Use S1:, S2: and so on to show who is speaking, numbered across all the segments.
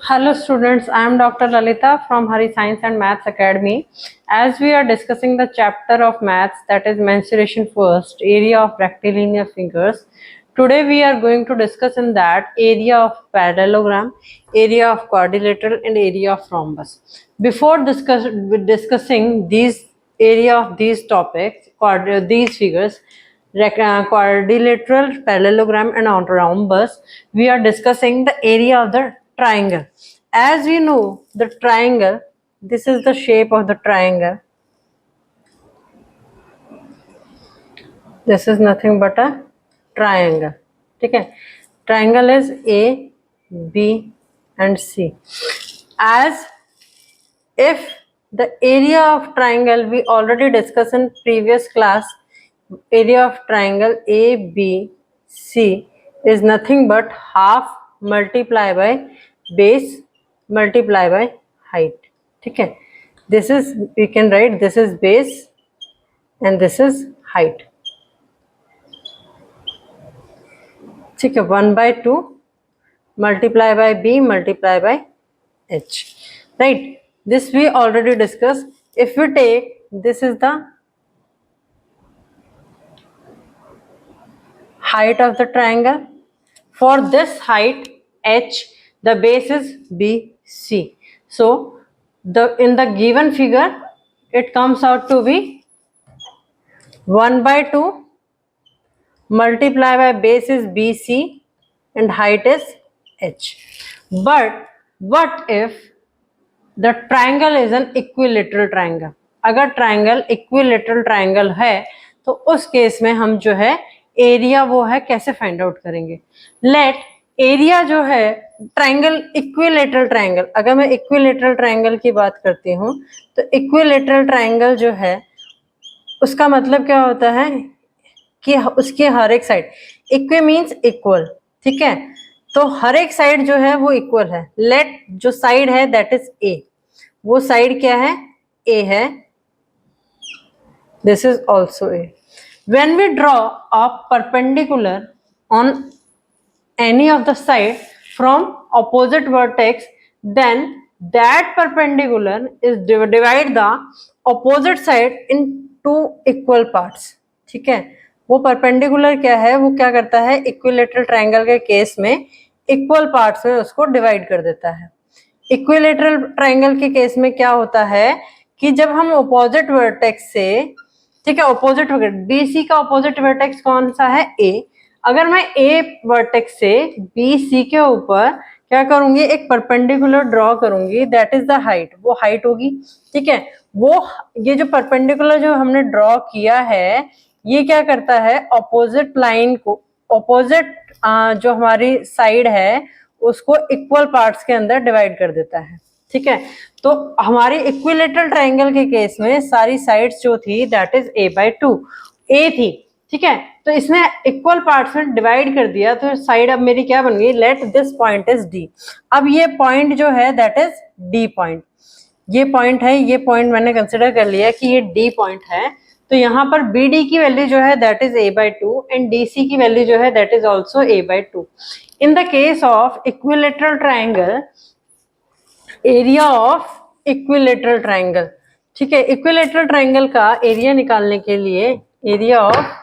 S1: Hello students, I am Dr. Lalita from Hari Science and Maths Academy. As we are discussing the chapter of maths, that is mensuration first, area of rectilinear figures. Today we are going to discuss in that area of parallelogram, area of quadrilateral and area of rhombus. Before discussing these area of these topics, these figures, quadrilateral, parallelogram and rhombus, we are discussing the area of the triangle. As we know, the triangle, this is the shape of the triangle. This is nothing but a triangle. Okay, triangle is A, B and C. As if the area of triangle, we already discussed in previous class, area of triangle ABC is nothing but half multiply by base multiply by height. ठीक है, this is, we can write, this is base and this is height. ठीक है, 1/2 multiply by B multiply by H, right? This we already discussed. If we take, this is the height of the triangle. For this height H, the base is BC. So in the given figure, it comes out to be 1/2 multiply by base is BC and height is H. But what if the triangle is an equilateral triangle? अगर triangle equilateral triangle है तो उस case में हम जो है area वो है कैसे फाइंड आउट करेंगे? लेट एरिया जो है ट्राइंगल, इक्विलेटरल ट्राइंगल, अगर मैं इक्विलेटरल ट्राइंगल की बात करती हूँ तो इक्विलेटरल ट्राइंगल जो है उसका मतलब क्या होता है कि उसकी हर एक साइड, इक्वी मीन्स इक्वल, ठीक है, तो हर एक साइड जो है वो इक्वल है. लेट जो साइड है दैट इज ए, वो साइड क्या है? ए है. This is also A. When we draw a perpendicular on any of the side from opposite vertex, then that perpendicular is divide the opposite side in two equal parts. ठीक है, वो perpendicular क्या है, वो क्या करता है, equilateral triangle के केस में equal parts में उसको divide कर देता है. इक्विलेटरल ट्राइंगल के केस में क्या होता है कि जब हम ऑपोजिट वर्टेक्स से, ठीक है, ऑपोजिट बीसी का ऑपोजिट वर्टेक्स कौन सा है? ए. अगर मैं ए वर्टेक्स से बीसी के ऊपर क्या करूंगी, एक परपेंडिकुलर ड्रॉ करूंगी, दैट इज द हाइट, वो हाइट होगी. ठीक है, वो ये जो परपेंडिकुलर जो हमने ड्रॉ किया है ये क्या करता है, ऑपोजिट लाइन को, ऑपोजिट जो हमारी साइड है उसको इक्वल पार्ट्स के अंदर डिवाइड कर देता है. ठीक है, तो हमारी इक्विलेटरल ट्राइंगल के केस में सारी साइड्स जो थी दैट इज A/2, ए थी. ठीक है, तो इसने इक्वल पार्ट्स में डिवाइड कर दिया तो साइड अब मेरी क्या बन गई, late this point is D. अब ये पॉइंट जो है दैट इज D पॉइंट, ये पॉइंट है, ये पॉइंट मैंने कंसिडर कर लिया कि ये D पॉइंट है. तो यहाँ पर BD की वैल्यू जो है that is A/2 and DC की वैल्यू जो है that is also A/2. In the case of equilateral triangle, area of equilateral triangle, ठीक है, equilateral triangle का एरिया निकालने के लिए एरिया ऑफ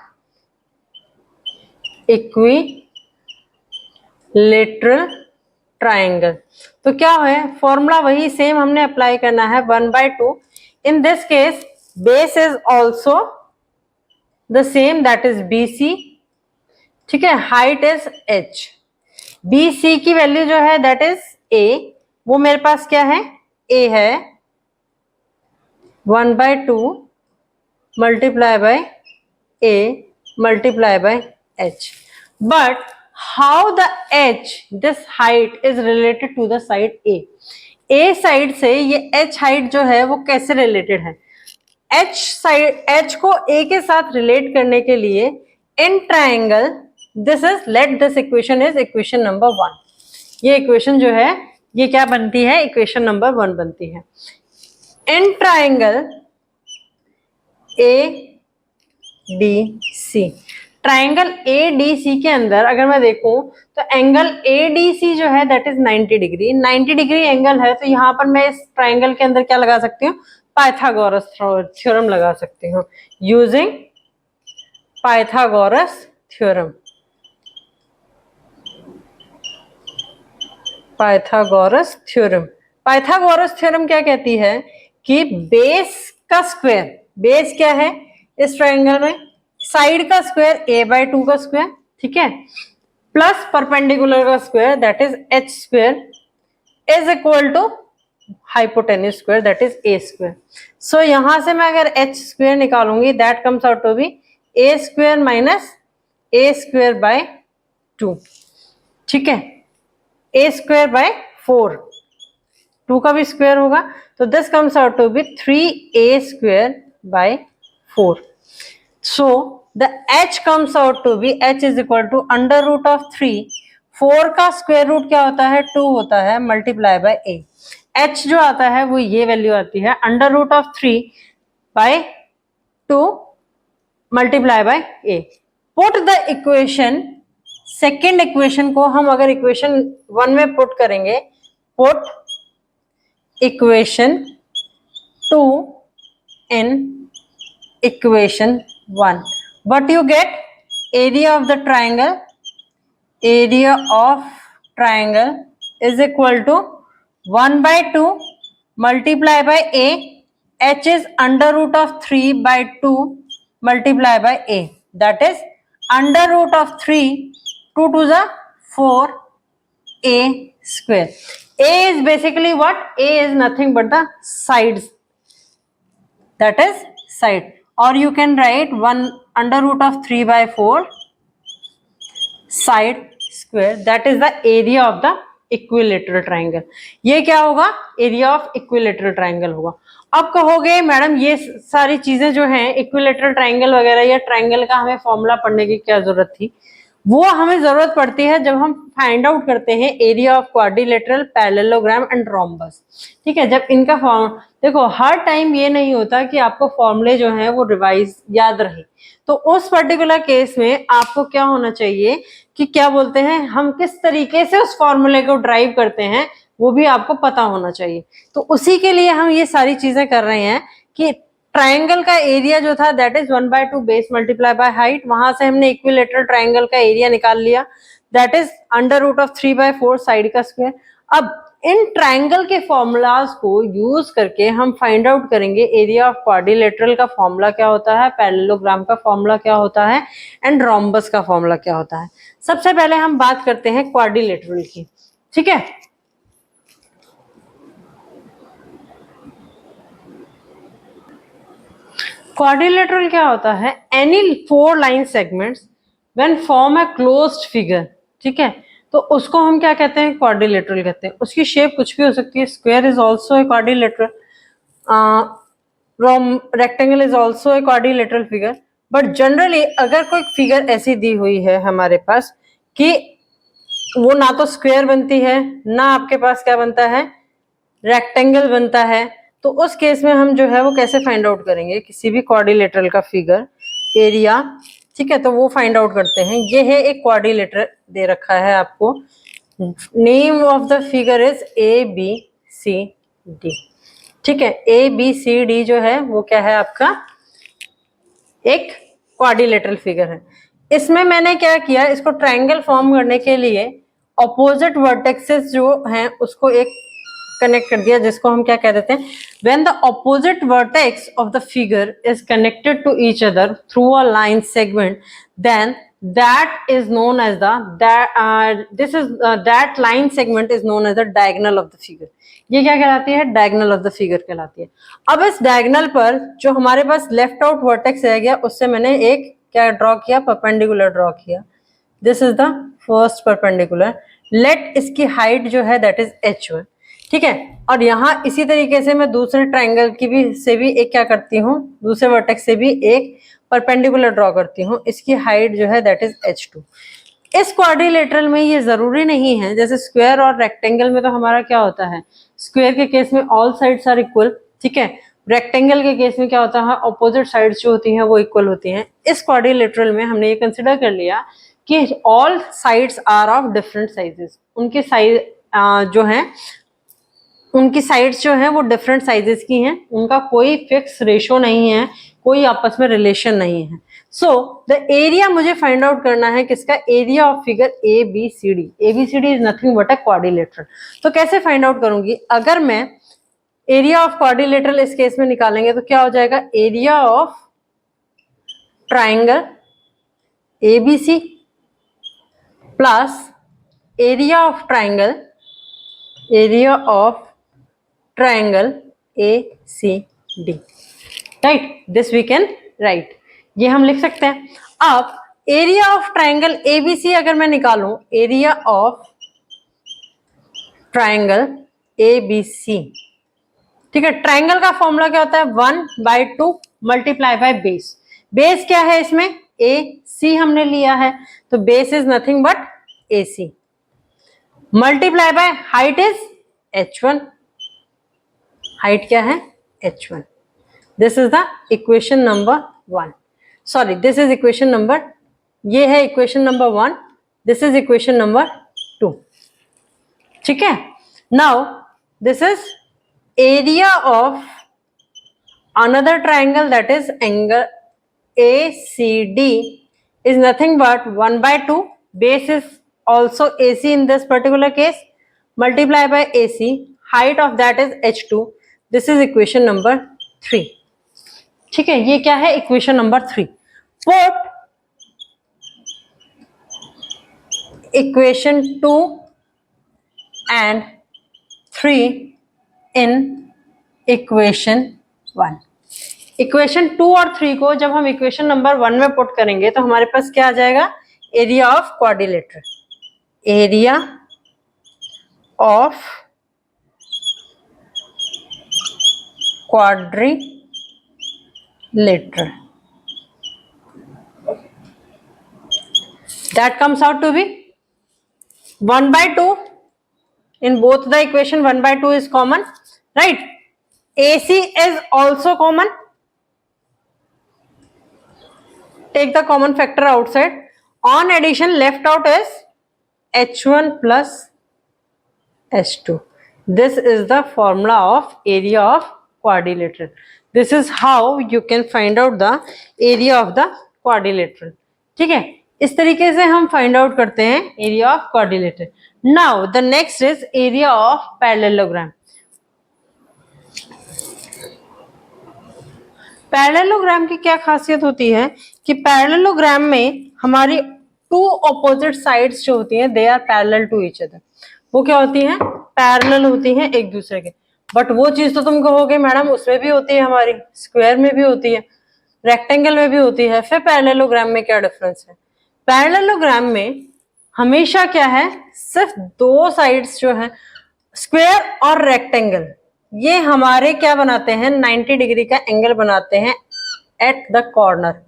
S1: equilateral triangle, तो क्या है फॉर्मूला, वही सेम हमने अप्लाई करना है, 1/2. In this case base is also the same, that is BC. ठीक है, हाइट इज H. BC की वैल्यू जो है दैट इज A, वो मेरे पास क्या है, A है, 1/2 multiply by A multiply by H. But how the H, this height is related to the side A? A side से ये H हाइट जो है वो कैसे रिलेटेड है? H साइड, H को A के साथ रिलेट करने के लिए in triangle, this is, let this equation is equation number 1. ये इक्वेशन जो है ये क्या बनती है, इक्वेशन नंबर 1 बनती है. In triangle ADC, triangle ADC के अंदर अगर मैं देखूं तो एंगल ADC जो है that is 90 degree, 90 degree angle है। तो यहाँ पर मैं इस ट्राइंगल के अंदर क्या लगा सकती हूँ, पाइथागोरस थ्योरम लगा सकती हूँ, using Pythagoras theorem. Pythagoras theorem, Pythagoras theorem क्या कहती है कि बेस का स्क्वायर, बेस क्या है इस ट्राइंगल में, साइड का स्क्वायर a/2 का स्क्वायर, ठीक है, प्लस परपेंडिकुलर का square that is h square is equal to hypotenuse square that is a square. So यहां से मैं अगर h स्क्वायर निकालूंगी that comes out to be a square minus a square by 2, ठीक है, a स्क्वायर बाय 4, 2 का भी square होगा तो this comes out to be 3a square by 4। So the h comes out to be h is equal to under root of 3, 4 का square root क्या होता है 2 होता है, मल्टीप्लाई बाय a, h जो आता है वो ये वैल्यू आती है under root of 3 by 2 multiply by a। Put the equation, second equation को हम अगर इक्वेशन 1 में पुट करेंगे, put equation 2 in equation 1, what you get, area of the triangle, area of triangle is equal to 1/2 multiply by a, h is under root of 3/2 multiply by a, that is under root of 3, 2 to the 4 a square. A is basically what, a is nothing but the sides, that is side, or you can write 1 under root of 3/4 side square, that is the area of the equilateral triangle. ये क्या होगा, area of equilateral triangle होगा। अब कहोगे madam ये सारी चीजें जो हैं इक्विलेटरल ट्राइंगल वगैरह या ट्राइंगल का हमें फॉर्मूला पढ़ने की क्या जरूरत थी, वो हमें जरूरत पड़ती है जब हम फाइंड आउट करते हैं area of quadrilateral, parallelogram and rhombus, ठीक है। जब इनका फॉर्म, देखो हर टाइम ये नहीं होता कि आपको फॉर्मूले जो हैं वो रिवाइज याद रहे, तो उस पर्टिकुलर केस में आपको क्या होना चाहिए कि क्या बोलते हैं, हम किस तरीके से उस फॉर्मूले को ड्राइव करते हैं वो भी आपको पता होना चाहिए। तो उसी के लिए हम ये सारी चीजें कर रहे हैं कि ट्राइंगल का एरिया जो था that is 1/2 base multiply by height, वहां से हमने इक्विलेटरल ट्राइंगल का एरिया निकाल लिया that is under root of 3/4 side का स्क्वायर। अब इन ट्राइंगल के फॉर्मूलाज को यूज करके हम फाइंड आउट करेंगे एरिया ऑफ क्वाड्रिलेटरल का फॉर्मूला क्या होता है, पैरेललोग्राम का फॉर्मूला क्या होता है एंड रोम्बस का फॉर्मूला क्या होता है। सबसे पहले हम बात करते हैं क्वाड्रिलेटरल की, ठीक है। क्वाड्रिलेटरल क्या होता है, any 4 line segments when form a closed figure, ठीक है, तो उसको हम क्या कहते हैं, क्वाड्रिलेटरल कहते हैं। उसकी शेप कुछ भी हो सकती है, square is also a quadrilateral, rectangle is also a quadrilateral figure, but generally अगर कोई फिगर ऐसी दी हुई है हमारे पास कि वो ना तो स्क्वायर बनती है ना आपके पास क्या बनता है, रेक्टेंगल बनता है, तो उस केस में हम जो है वो कैसे फाइंड आउट करेंगे किसी भी क्वाड्रिलेटरल का फिगर एरिया, ठीक है। तो वो फाइंड आउट करते हैं। ये है एक क्वाड्रिलेटरल दे रखा है आपको, name of the figure is ABCD, ठीक है। ABCD जो है वो क्या है आपका एक क्वाड्रिलेटरल फिगर है। इसमें मैंने क्या किया, इसको ट्राइंगल फॉर्म करने के लिए ऑपोजिट वर्टेक्सेस जो हैं उसको एक कनेक्ट कर दिया, जिसको हम क्या कह देते हैं, when the opposite vertex of the figure is connected to each other through a line segment, then that is known as that line segment is known as the diagonal of the figure। ये क्या कहलाती है, diagonal of the figure कहलाती है। अब इस diagonal पर जो हमारे पास लेफ्ट आउट वर्टेक्स रह गया उससे मैंने एक क्या ड्रॉ किया, परपेंडिकुलर ड्रॉ किया, this is the first perpendicular, let इसकी हाइट जो है दैट इज h1, ठीक है। और यहाँ इसी तरीके से मैं दूसरे ट्राइंगल की भी से भी एक क्या करती हूँ, दूसरे वर्टेक्स से भी एक परपेंडिकुलर ड्रॉ करती हूँ, इसकी हाइट जो है दैट इज h2। इस क्वाड्रिलेटरल में ये जरूरी नहीं है, जैसे स्क्वायर और रेक्टेंगल में तो हमारा क्या होता है, स्क्वायर के केस में ऑल साइड्स आर इक्वल, ठीक है, रेक्टेंगल के केस में क्या होता है, ऑपोजिट साइड्स जो होती हैं वो इक्वल होती हैं। इस क्वाड्रिलेटरल में हमने ये कंसिडर कर लिया कि all sides are of different sizes, उनके साइज जो हैं, उनकी साइड्स जो हैं वो डिफरेंट साइजेस की हैं, उनका कोई फिक्स रेशो नहीं है, कोई आपस में रिलेशन नहीं है। सो द एरिया मुझे फाइंड आउट करना है किसका, area of figure A B C D. A B C D is nothing but a quadrilateral. तो कैसे फाइंड आउट करूंगी, अगर मैं एरिया ऑफ क्वाड्रिलेटरल इस केस में निकालेंगे तो क्या हो जाएगा, area of triangle ABC plus area of triangle ACD, right, this we can write, ये हम लिख सकते हैं। अब एरिया ऑफ ट्राइंगल ABC अगर मैं निकालूं, एरिया ऑफ ट्राइंगल ABC, ठीक है, ट्राइंगल का फॉर्मूला क्या होता है, 1/2 मल्टीप्लाई बाय बेस। बेस क्या है इसमें, AC हमने लिया है, तो base is nothing but AC multiply by height is H1, height क्या है H1। This is the equation number 1, sorry this is equation number, ये है equation number 1, this is equation number 2, ठीक है। Now this is area of another triangle, that is angle ACD is nothing but 1/2, base is also AC in this particular case, multiply by AC, height of that is H2, this is equation number 3, ठीक है, ये क्या है, equation number 3। Put equation 2 and 3 in equation 1। Equation 2 और 3 को जब हम equation number 1 में पुट करेंगे तो हमारे पास क्या आ जाएगा, area of quadrilateral, area of quadrilateral, that comes out to be 1/2, in both the equation 1/2 is common, right, AC is also common, take the common factor outside, on addition left out is H1 plus H2, this is the formula of area of quadrilateral, this is how you can find out the area of the quadrilateral, ठीक है, इस तरीके से हम find out करते हैं area of quadrilateral. Now the next is area of parallelogram. Parallelogram की क्या खासियत होती है कि पैरेललोग्राम में हमारी टू ऑपोजिट साइड्स जो होती हैं they are parallel to each other, वो क्या होती हैं, पैरेलल होती हैं एक दूसरे के। बट वो चीज तो तुम कहोगे मैडम उसमें भी होती है, हमारी स्क्वायर में भी होती है, रेक्टेंगल में भी होती है, फिर पैरेललोग्राम में क्या डिफरेंस है। पैरेललोग्राम में हमेशा क्या है, सिर्फ दो साइड्स जो है स्क्वायर और रेक्टेंगल, ये हमारे क्या बनाते हैं, 90 डिग्री का एंगल बनाते हैं at the corner.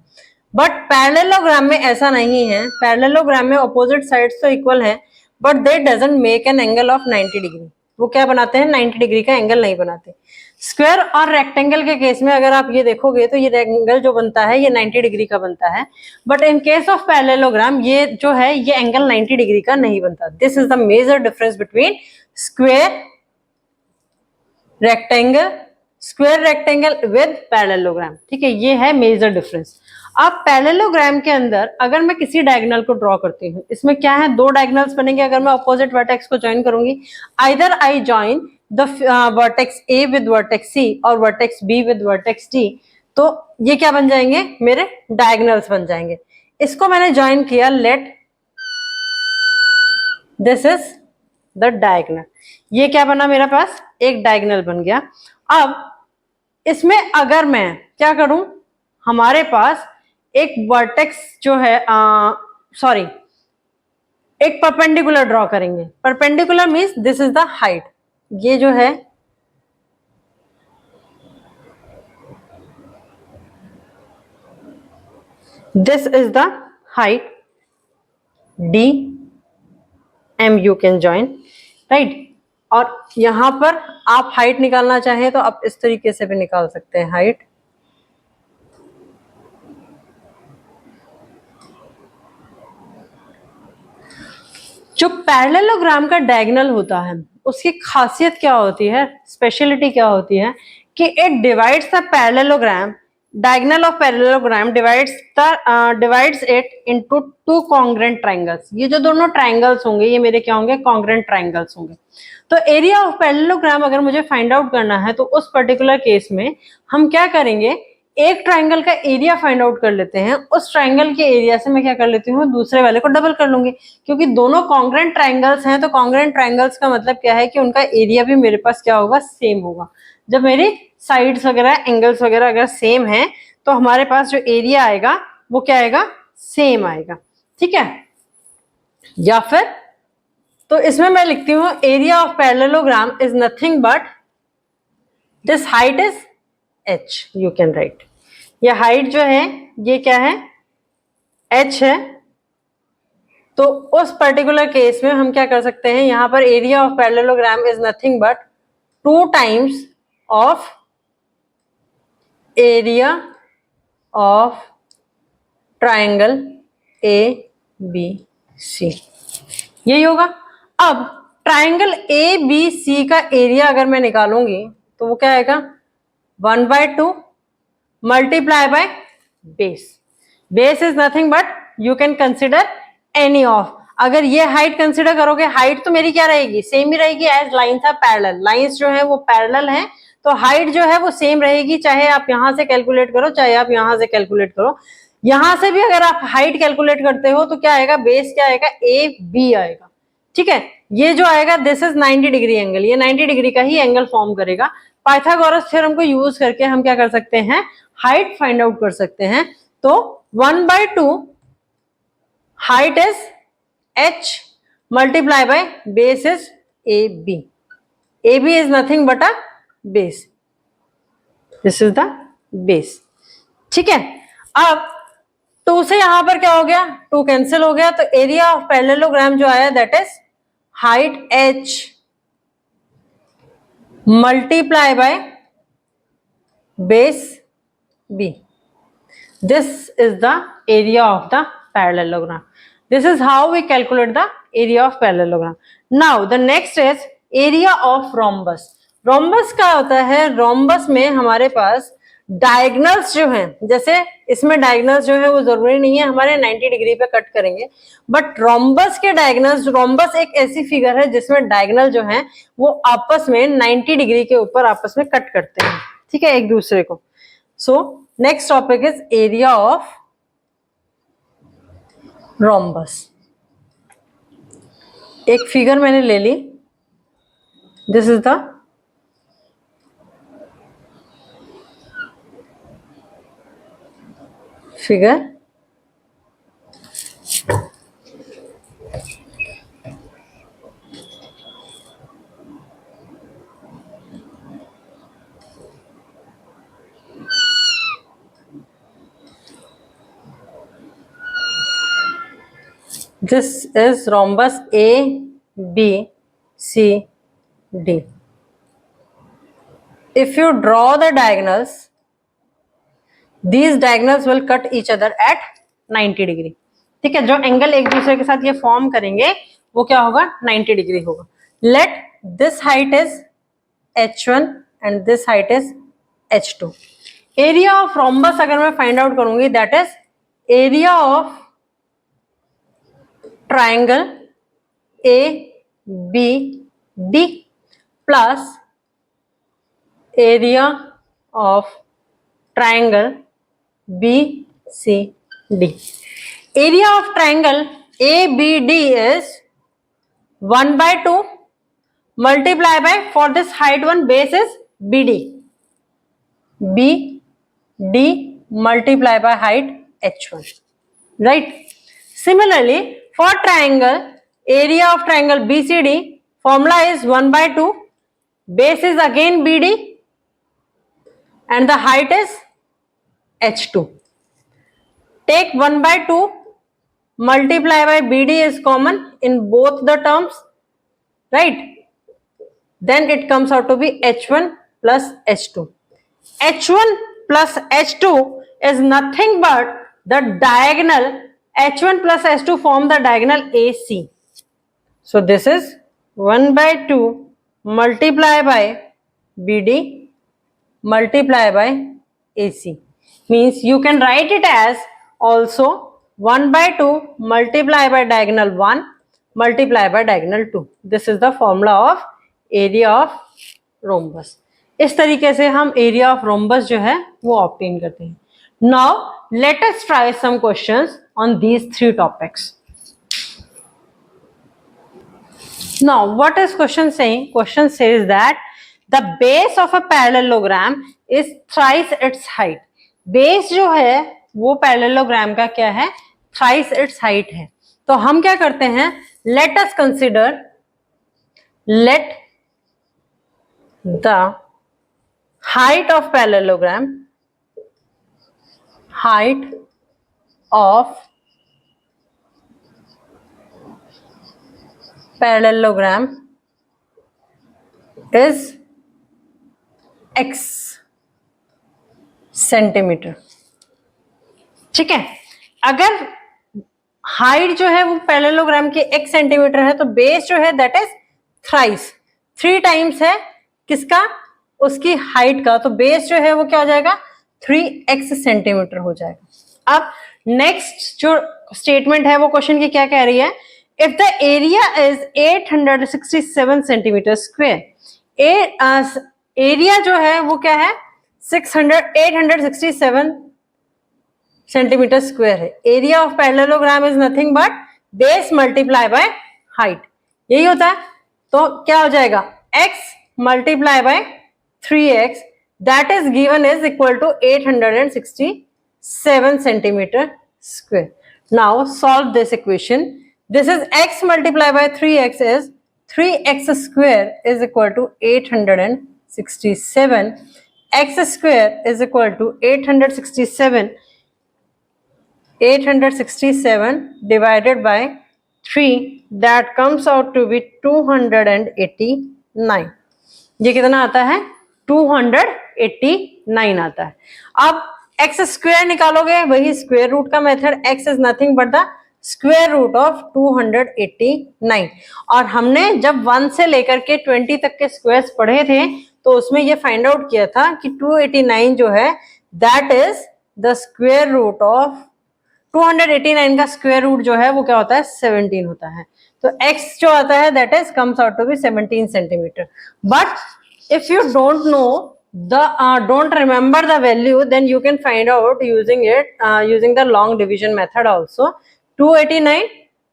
S1: But parallelogram में ऐसा नहीं है, पैरेललोग्राम में ऑपोजिट साइड्स तो इक्वल है but they doesn't make an angle of 90 degree, वो क्या बनाते हैं, 90 डिग्री का एंगल नहीं बनाते। स्क्वायर और रेक्टेंगल के केस में अगर आप ये देखोगे तो ये एंगल जो बनता है ये 90 डिग्री का बनता है, but in case of parallelogram ये जो है ये एंगल 90 डिग्री का नहीं बनता। This is the major difference between square rectangle, square rectangle with parallelogram, ठीक है, ये है मेजर डिफरेंस। अब पैरेललोग्राम के अंदर अगर मैं किसी डायगोनल को ड्रॉ करती हूँ, इसमें क्या है, दो डायगोनल्स बनेंगे अगर मैं अपोजिट वर्टेक्स को ज्वाइन करूंगी, either I join the vertex A with vertex C और vertex B with vertex D, तो ये क्या बन जाएंगे, मेरे डायगोनल्स बन जाएंगे। इसको मैंने ज्वाइन किया, let this is the diagonal, ये क्या बना मेरे पास, एक डायगोनल बन गया। अब इसमें अगर मैं क्या करूं, हमारे पास एक वर्टेक्स जो है सॉरी एक परपेंडिकुलर ड्रॉ करेंगे। Perpendicular means this is the height, ये जो है this is the height D M you can join, right, और यहां पर आप हाइट निकालना चाहें तो आप इस तरीके से भी निकाल सकते हैं हाइट। जो पैरेललोग्राम का डायगोनल होता है उसकी खासियत क्या होती है, स्पेशलिटी क्या होती है कि it divides the parallelogram, diagonal of parallelogram divides it into two congruent triangles. ये जो दोनों ट्रायंगल्स होंगे ये मेरे क्या होंगे, कॉन्ग्रेंट ट्रायंगल्स होंगे। तो एरिया ऑफ पैरेललोग्राम अगर मुझे फाइंड आउट करना है तो उस पर्टिकुलर केस में हम क्या करेंगे, एक ट्रायंगल का एरिया फाइंड आउट कर लेते हैं, उस ट्रायंगल के एरिया से मैं क्या कर लेती हूँ, दूसरे वाले को डबल कर लूंगी, क्योंकि दोनों कॉन्ग्रेंट ट्रायंगल्स हैं। तो कॉन्ग्रेंट ट्रायंगल्स का मतलब क्या है कि उनका एरिया भी मेरे पास क्या होगा, सेम होगा। जब मेरी साइड्स वगैरह एंगल्स वगैरह अगर सेम है तो हमारे पास जो एरिया आएगा वो क्या आएगा, सेम आएगा। ठीक है, या फिर तो इसमें मैं लिखती हूँ area of parallelogram is nothing but this height is h, you can write. ये हाइट जो है ये क्या है, h है। तो उस पर्टिकुलर केस में हम क्या कर सकते हैं, यहां पर area of parallelogram is nothing but 2 times of area of triangle ABC, यही होगा। अब ट्रायंगल ABC का एरिया अगर मैं निकालूंगी तो वो क्या आएगा, 1/2 multiply by base. Base is nothing but you can consider any of, अगर ये हाइट कंसिडर करोगे, हाइट तो मेरी क्या रहेगी, सेम ही रहेगी as lines are parallel, lines जो है वो पैरेलल है, तो हाइट जो है वो सेम रहेगी, चाहे आप यहां से कैलकुलेट करो चाहे आप यहां से कैलकुलेट करो। यहां से भी अगर आप हाइट कैलकुलेट करते हो तो क्या आएगा, बेस क्या आएगा, AB आएगा। ठीक है, ये जो आएगा दिस इज 90 डिग्री एंगल, ये 90 डिग्री का ही एंगल फॉर्म करेगा। पाइथागोरस थ्योरम को यूज करके हम क्या कर सकते हैं, हाइट फाइंड आउट कर सकते हैं। तो 1/2 height is h multiply by base is AB, AB is nothing but a base, this is the base. ठीक है, अब 2 से यहां पर क्या हो गया, 2 कैंसिल हो गया, तो एरिया ऑफ पैरेललोग्राम जो आया that is height h multiply by base B. This is the area of the parallelogram. This is how we calculate the area of parallelogram. Now the next is area of rhombus. Rhombus क्या होता है, rhombus में हमारे पास diagonals जो हैं, जैसे इसमें diagonals जो है वो जरूरी नहीं है हमारे 90 डिग्री पे कट करेंगे, बट रोम्बस के डायगनल्स, रोम्बस एक ऐसी फिगर है जिसमें डायगनल जो है वो आपस में 90 डिग्री के ऊपर आपस में कट करते हैं, ठीक है, एक दूसरे को। So next topic is area of rhombus. एक फिगर मैंने ले ली, this is the figure. This is rhombus A, B, C, D. If you draw the diagonals, these diagonals will cut each other at 90 degree. ठीक है, जो angle एक दूसरे के साथ ये फॉर्म करेंगे वो क्या होगा, 90 डिग्री होगा। Let this height is H1 and this height is H2. Area of rhombus अगर मैं फाइंड आउट करूंगी that is area of triangle ABD plus area of triangle BCD. Area of triangle ABD is 1/2 multiply by, for this height one base is BD, BD multiply by height H1, right? Similarly, for triangle, area of triangle BCD, formula is 1/2, base is again BD and the height is H2. Take 1/2 multiply by BD is common in both the terms, right? then it comes out to be H1 plus H2. H1 plus H2 is nothing but the diagonal. H1 plus H2 form the diagonal AC. So this is 1 by 2 multiply by BD multiply by AC. Means you can write it as also 1 by 2 multiply by diagonal 1 multiply by diagonal 2. This is the formula of area of rhombus. इस तरीके से हम area of rhombus जो है वो obtain करते हैं. Now let us try some questions on these three topics. Now what is question saying? Question says that the base of a parallelogram is thrice its height. Base जो है वो parallelogram का क्या है? Thrice its height है. तो हम क्या करते हैं? Let us consider, let the height of parallelogram, height of parallelogram is x centimetre. ठीक है. अगर हाइट जो है वो पैरेललोग्राम की x सेंटीमीटर है तो बेस जो है दैट इज थ्राइस, 3 टाइम्स है किसका? उसकी हाइट का. तो बेस जो है वो क्या हो जाएगा? 3x सेंटीमीटर हो जाएगा. अब नेक्स्ट जो स्टेटमेंट है वो क्वेश्चन की क्या कह रही है? If the area is 867 centimetre square, area जो है वो क्या है? 867 सेंटीमीटर स्क्वायर है. Area of parallelogram is nothing but base multiply by height. यही होता है. तो क्या हो जाएगा? x multiply by 3x that is given is equal to 867 centimetre square. Now solve this equation. This is x multiplied by 3x is 3x square is equal to 867. X square is equal to 867 divided by 3 that comes out to be 289. ये कितना आता है? 289 आता है. अब x square निकालोगे, वही square root का method. x is nothing but the square root of 289. और हमने जब 1 से लेकर के 20 तक के स्क्वायर्स पढ़े थे तो उसमें ये फाइंड आउट किया था कि 289 जो है that is the square root of 289 का स्क्वायर रूट जो है वो क्या होता है? 17 होता है. तो x जो आता है that is comes out to be 17 centimetre. But if you don't know don't remember the value, then you can find out using the long division method also. 289,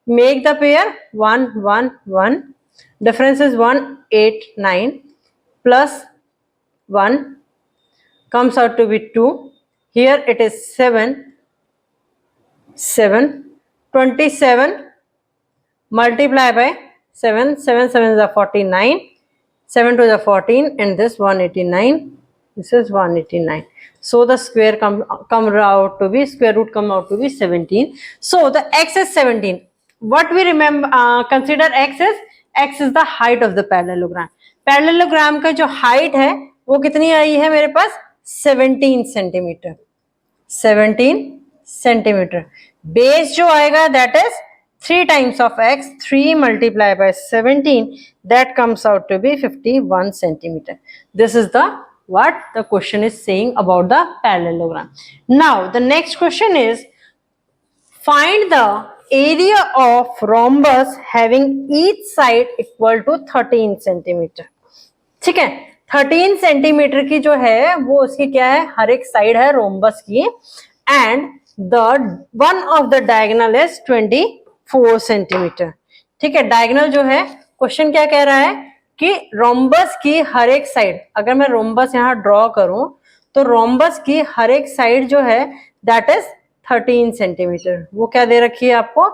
S1: make the pair 1 1 1, difference is 189 plus 1 comes out to be 2. Here it is 7 27 multiply by 7 7 is 49, 7 to the 14 and this 189, this is 189. So the square come out to be square root come out to be 17. So the x is 17. What we remember consider x is the height of the parallelogram. Parallelogram का जो height है वो कितनी आई है मेरे पास? 17 centimetre. 17 centimetre. Base जो आएगा that is 3 times of x, 3 multiplied by 17 that comes out to be 51 centimeter. This is the what the question is saying about the parallelogram. Now the next question is find the area of rhombus having each side equal to 13 centimeter. ठीक है. 13 centimetre की जो है वो उसकी क्या है? हर एक साइड है रोम्बस की. And the one of the diagonal is 24 centimetre. ठीक है. डायगोनल जो है क्वेश्चन क्या कह रहा है कि रोम्बस की हर एक साइड, अगर मैं रोम्बस यहाँ ड्रॉ करूं तो रोम्बस की हर एक साइड जो है दैट इज 13 सेंटीमीटर. वो क्या दे रखी है आपको?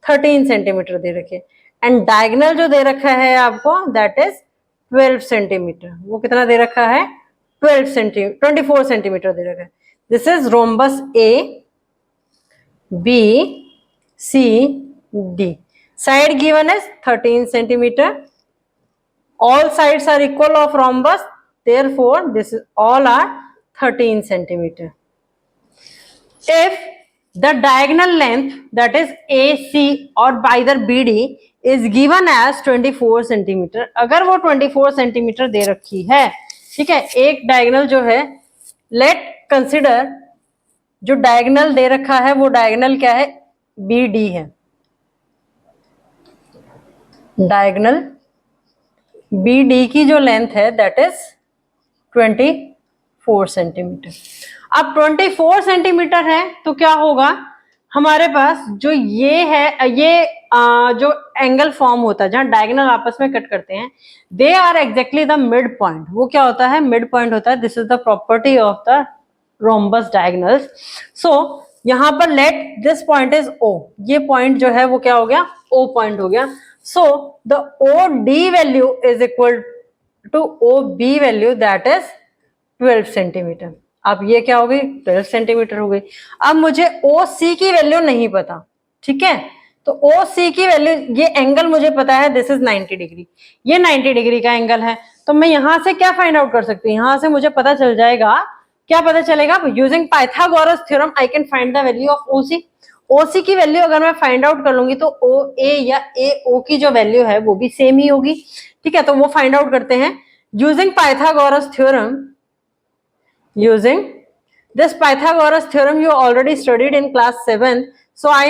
S1: 13 सेंटीमीटर दे रखी है. एंड डायगोनल जो दे रखा है आपको दैट इज 12 सेंटीमीटर. वो कितना दे रखा है? 24 सेंटीमीटर दे रखा है. This is rhombus A B C D. Side given is 13 centimetre. all sides are equal of rhombus, therefore this is all are 13 centimeter. If the diagonal length, that is AC or either BD, is given as 24 centimetre, अगर वो 24 centimetre दे रखी है, ठीक है, एक diagonal जो है, late consider जो डायगोनल दे रखा है वो डायगोनल क्या है, BD है, डायगोनल BD की जो लेंथ है दैट इज 24 सेंटीमीटर. अब 24 सेंटीमीटर है तो क्या होगा, हमारे पास जो ये है, ये जो एंगल फॉर्म होता है जहां डायगोनल आपस में कट करते हैं, they are exactly the mid point. वो क्या होता है, मिड पॉइंट होता है. This is the property of the rhombus diagonals. So यहां पर let this point is O. ये पॉइंट जो है वो क्या हो गया, O पॉइंट हो गया. So the OD value is equal to OB value, that is 12 centimetre. अब ये क्या हो गई, 12 सेंटीमीटर हो गई. अब मुझे OC की वैल्यू नहीं पता, ठीक है, तो OC की वैल्यू, ये एंगल मुझे पता है दिस इज 90 डिग्री, ये 90 डिग्री का एंगल है. तो मैं यहां से क्या फाइंड आउट कर सकती हूँ, यहां से मुझे पता चल जाएगा, क्या पता चलेगा, using Pythagoras theorem I can find the value of OC. OC की वैल्यू अगर मैं फाइंड आउट कर लूंगी तो OA या AO की जो वैल्यू है वो भी सेम ही होगी, ठीक है. तो वो फाइंड आउट करते हैं using Pythagoras theorem. Using this Pythagoras theorem you already studied in class 7, so I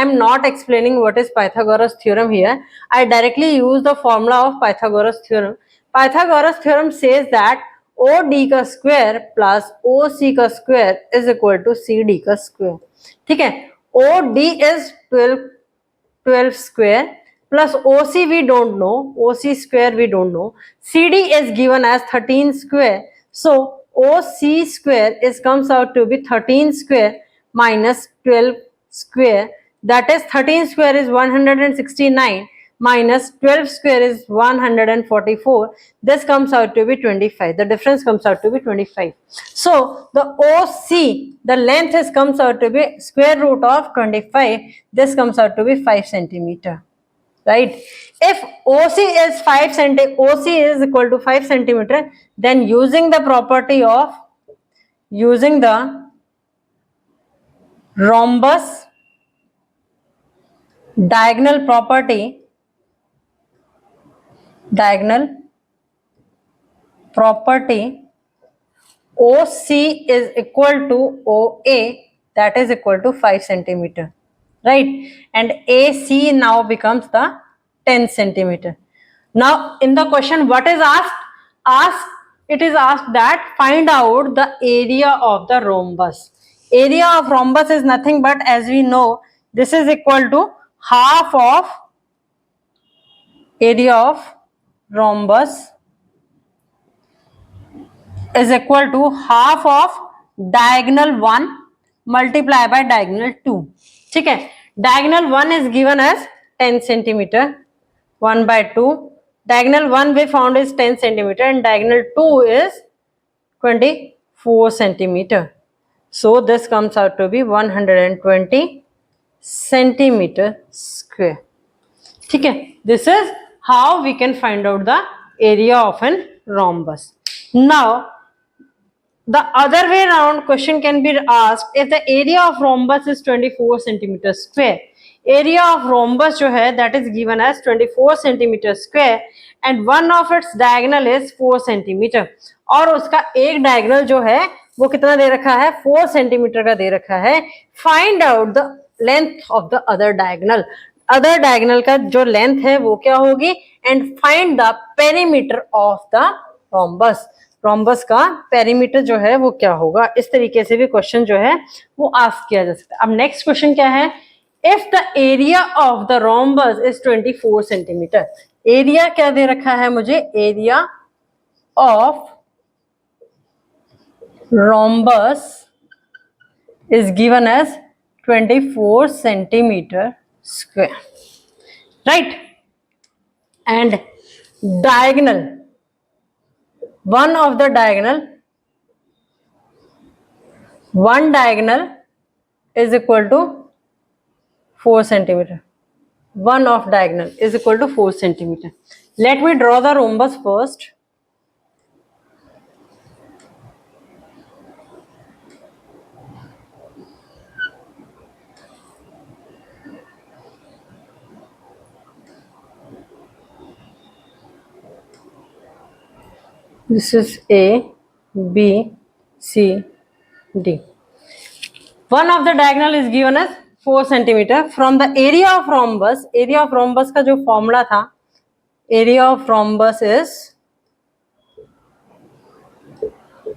S1: am not explaining what is Pythagoras theorem here. I directly use the formula of Pythagoras theorem. Pythagoras theorem says that OD का square plus OC का square is equal to CD का square. ठीक है, OD is 12 square plus OC we don't know, OC square we don't know, CD is given as 13 square. So OC square is comes out to be 13 square minus 12 square, that is 13 square is 169 minus 12 square is 144. This comes out to be 25. The difference comes out to be 25. So the OC, the length is comes out to be square root of 25. This comes out to be 5 centimeter. Right? If OC is 5 centimeter, OC is equal to 5 centimeter, then using the property of, using the rhombus diagonal property, diagonal property, OC is equal to OA, that is equal to 5 centimeter. Right? And AC now becomes the 10 centimeter. Now in the question what is asked, it is asked that find out the area of the rhombus. Area of rhombus is nothing but, as we know, this is equal to half of area of rhombus is equal to half of diagonal 1 multiply by diagonal 2. ठीक है, diagonal 1 is given as 10 centimeter, 1 by 2, diagonal 1 we found is 10 centimeter and diagonal 2 is 24 centimeter. So this comes out to be 120 centimeter square. ठीक है, this is how we can find out the area of an rhombus. Now the other way around question can be asked, if the area of rhombus is 24 centimeter square, area of rhombus जो है that is given as 24 centimeter square and one of its diagonal is 4 centimeter, और उसका एक diagonal जो है वो कितना दे रखा है, 4 centimeter का दे रखा है. Find out the length of the other diagonal. Other diagonal का जो लेंथ है वो क्या होगी, and find the perimeter of the rhombus. Rhombus का पेरीमीटर जो है वो क्या होगा. इस तरीके से भी क्वेश्चन जो है वो आस्क किया जा सकता है. अब नेक्स्ट क्वेश्चन क्या है, if the area of the rhombus is 24 centimetre. Area क्या दे रखा है मुझे, area of rhombus is given as 24 centimeter square, right? And diagonal, one of the diagonal, one diagonal is equal to 4 centimeter, one of diagonal is equal to 4 centimeter. Let me draw the rhombus first. This is A, B, C, D. One of the diagonal is given as 4 centimeter. From the area of rhombus का जो formula था, area of rhombus is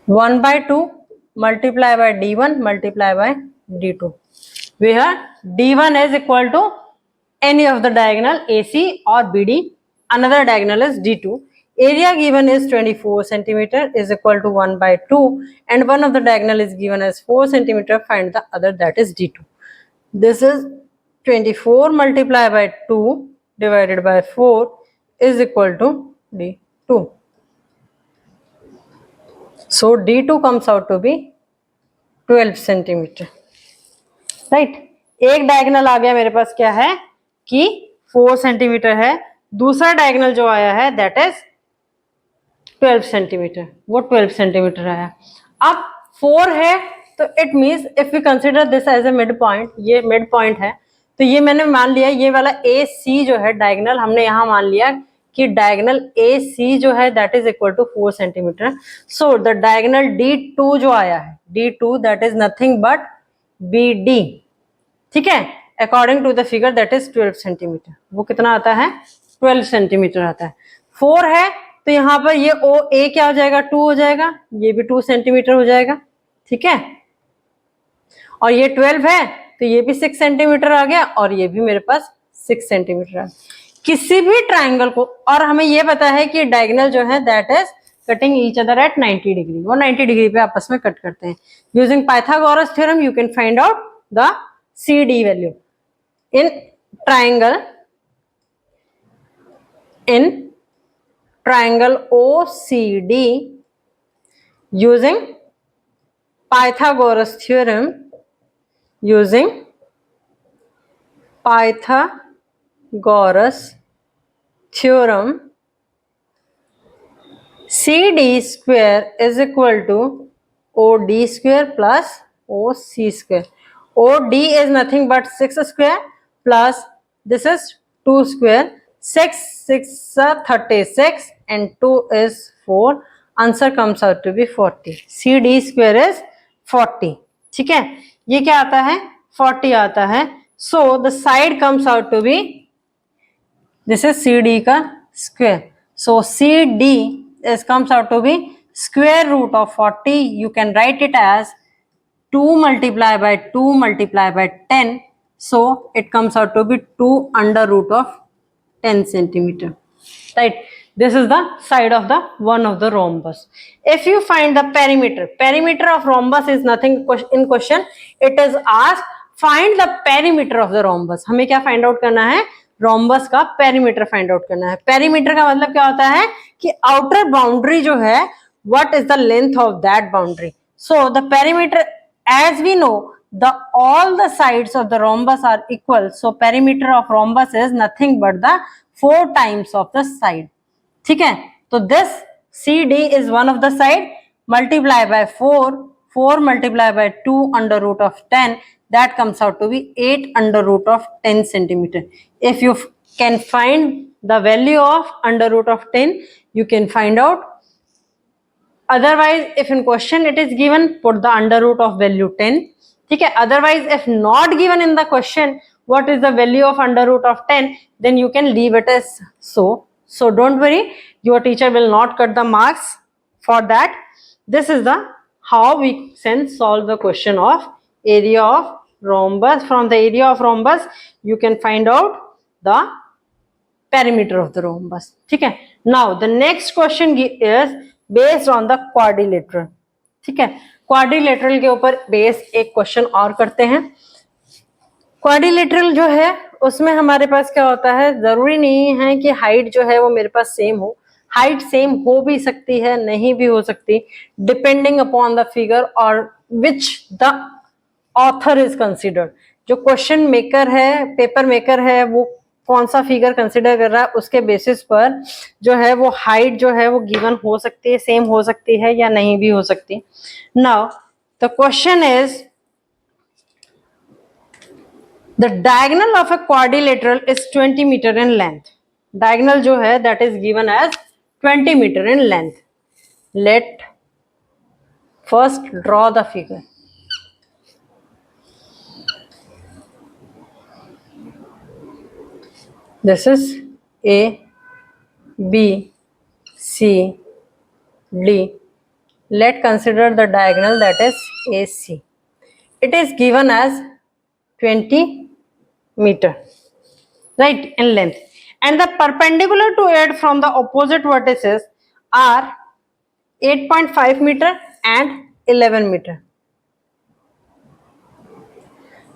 S1: 1 by 2 multiply by d1 multiply by d2, where d1 is equal to any of the diagonal AC or BD. Another diagonal is d2. Area given is 24 centimeter is equal to 1 by 2, and one of the diagonal is given as 4 centimeter. Find the other, that is d2. This is 24 multiplied by 2 divided by 4 is equal to d2. So d2 comes out to be 12 centimeter. Right, एक diagonal आ गया मेरे पास, क्या है कि 4 centimetre है, दूसरा diagonal जो आया है दैट इज 12 सेंटीमीटर, वो 12 सेंटीमीटर आया. अब 4 है तो it means if we consider this as a mid point, ये मिड पॉइंट है, तो ये मैंने मान लिया ये वाला ए सी जो है डायगोनल, हमने यहाँ मान लिया कि डायगोनल ए सी जो है that is equal to 4 centimetre. So the diagonal D2 जो आया है, D2 that is nothing but BD. ठीक है, according to the figure that is 12 centimetre. वो कितना आता है? 12 सेंटीमीटर आता है. 4 है तो यहाँ पर ये ओ ए क्या हो जाएगा? 2 हो जाएगा, ये भी 2 सेंटीमीटर हो जाएगा. ठीक है, और ये 12 है तो ये भी 6 सेंटीमीटर आ गया, और ये भी मेरे पास 6 सेंटीमीटर आ गया. किसी भी ट्राइंगल को, और हमें ये पता है कि डायगोनल जो है that is cutting each other at 90 degree, वो 90 डिग्री पे आपस में कट करते हैं. Using Pythagoras theorem you can find out the CD value in triangle OCD using Pythagoras theorem, CD square is equal to OD square plus OC square. OD is nothing but 6 square plus this is 2 square. 6 36 and 2 is 4. Answer comes out to be 40. CD square is 40. ठीक है, ये क्या आता है? 40 आता है. So the side comes out to be, this is CD का square. So CD comes out to be square root of 40. You can write it as 2 multiply by 2 multiply by 10, so it comes out to be 2 under root of 10 centimeter. Right, this is the side of the one of the rhombus. If you find the perimeter of rhombus is nothing in question. It is asked find the perimeter of the rhombus. हमें क्या find out करना है? rhombus का perimeter find out करना है. perimeter का मतलब क्या होता है कि outer boundary जो है, what is the length of that boundary. So the perimeter, as we know, all the sides of the rhombus are equal, so perimeter of rhombus is nothing but the 4 times of the side. ठीक है, तो this CD is one of the side, multiply by 4 multiply by 2 under root of 10, that comes out to be 8 under root of 10 centimeter. If you can find the value of under root of 10, you can find out. Otherwise, if in question it is given, put the under root of value 10. ठीक है, otherwise if not given in the question what is the value of under root of 10, then you can leave it as so. So don't worry, your teacher will not cut the marks for that. This is the how we can solve the question of area of rhombus. From the area of rhombus you can find out the perimeter of the rhombus. ठीक है, now the next question is based on the quadrilateral. ठीक है, quadrilateral के ऊपर base एक question और करते हैं. क्वाड्रिलेटरल जो है उसमें हमारे पास क्या होता है, जरूरी नहीं है कि हाइट जो है वो मेरे पास सेम हो. हाइट सेम हो भी सकती है, नहीं भी हो सकती, डिपेंडिंग अपॉन द फिगर और which the author is considered. जो क्वेश्चन मेकर है, पेपर मेकर है, वो कौन सा फिगर कंसिडर कर रहा है उसके बेसिस पर जो है वो हाइट जो है वो गिवन हो सकती है, सेम हो सकती है या नहीं भी हो सकती। Now the question is the diagonal of a quadrilateral is 20 metre in length. Diagonal जो है that is given as 20 metre in length. Let first draw the figure. This is A, B, C, D. Let consider the diagonal that is AC. It is given as 20 meter, right, in length, and the perpendicular to it from the opposite vertices are 8.5 meter and 11 meter.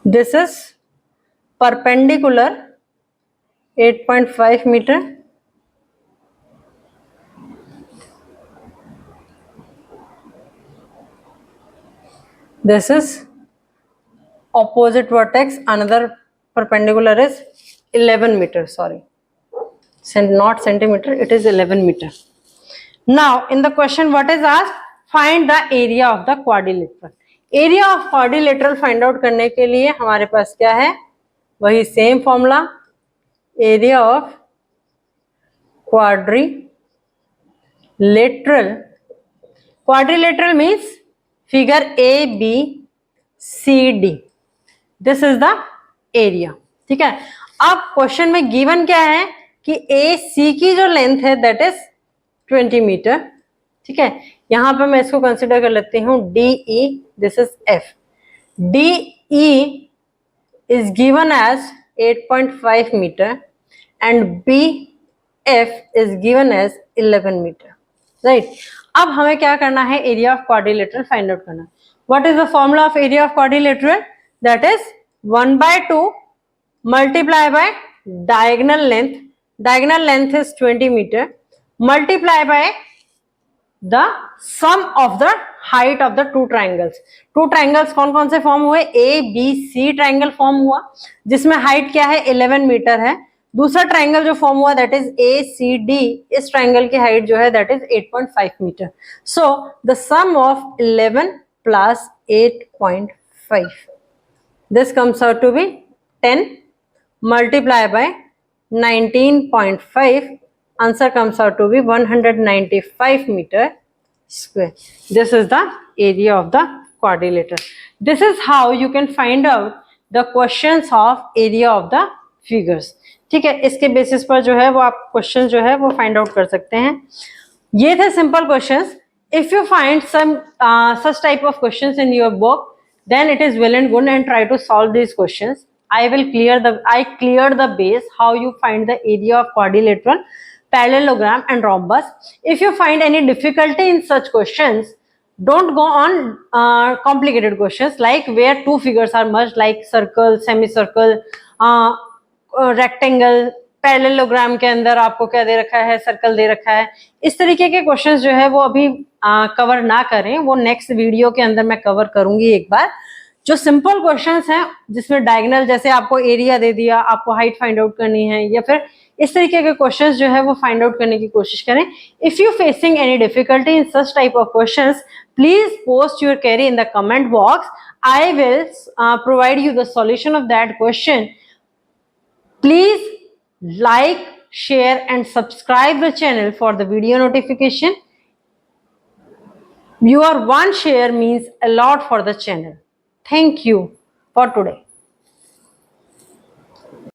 S1: This is perpendicular 8.5 meter. This is opposite vertex, another perpendicular is 11 meter, sorry, not centimeter, it is 11 meter. Now in the question what is asked, find the area of the quadrilateral. Area of quadrilateral find out करने के लिए हमारे पास क्या है, वही same formula, area of quadrilateral. Quadrilateral means figure A, B, C, D. This is the area. ठीक है, अब क्वेश्चन में गिवन क्या है कि ए सी की जो लेंथ है दैट इज 20 मीटर। ठीक है, यहां पर मैं इसको कंसिडर कर लेती हूं D E, this is F. D E is given as 8.5 metre and B F is given as 11 metre, right. अब हमें क्या करना है, area of quadrilateral find out करना। What is the formula of area of quadrilateral, that is 1/2 multiply by diagonal length. Diagonal length is 20 meter multiply by the sum of the height of the two triangles. Two triangles कौन कौन से form हुए, A B C triangle form हुआ जिसमें height क्या है 11 metre है। दूसरा ट्राइंगल जो फॉर्म हुआ that is A C D, इस ट्राइंगल की हाइट जो है that is 8.5 metre. So the sum of 11 plus 8.5, this comes out to be 10 multiply by 19.5, answer comes out to be 195 meter square. This is the area of the quadrilateral. This is how you can find out the questions of area of the figures. ठीक है, इसके basis पर जो है वो आप question जो है वो फाइंड आउट कर सकते हैं। ये थे simple questions. If you find some such type of questions in your book, then it is well and good and try to solve these questions. I cleared the base how you find the area of quadrilateral, parallelogram and rhombus. If you find any difficulty in such questions, don't go on complicated questions like where two figures are merged like circle, semicircle, rectangle. Parallelogram के अंदर आपको क्या दे रखा है, circle दे रखा है। इस तरीके के क्वेश्चंस जो है वो अभी कवर ना करें, वो नेक्स्ट वीडियो के अंदर मैं कवर करूंगी एक बार। जो सिंपल क्वेश्चंस हैं जिसमें डायगोनल, जैसे आपको एरिया दे दिया, आपको हाइट फाइंड आउट करनी है, या फिर इस तरीके के क्वेश्चंस जो है वो फाइंड आउट करने की कोशिश करें। If you facing any difficulty in such type of questions, please post your query in the comment box. I will provide you the solution of that question. Please like, share and subscribe the channel for the video notification. Your one share means a lot for the channel. Thank you for today.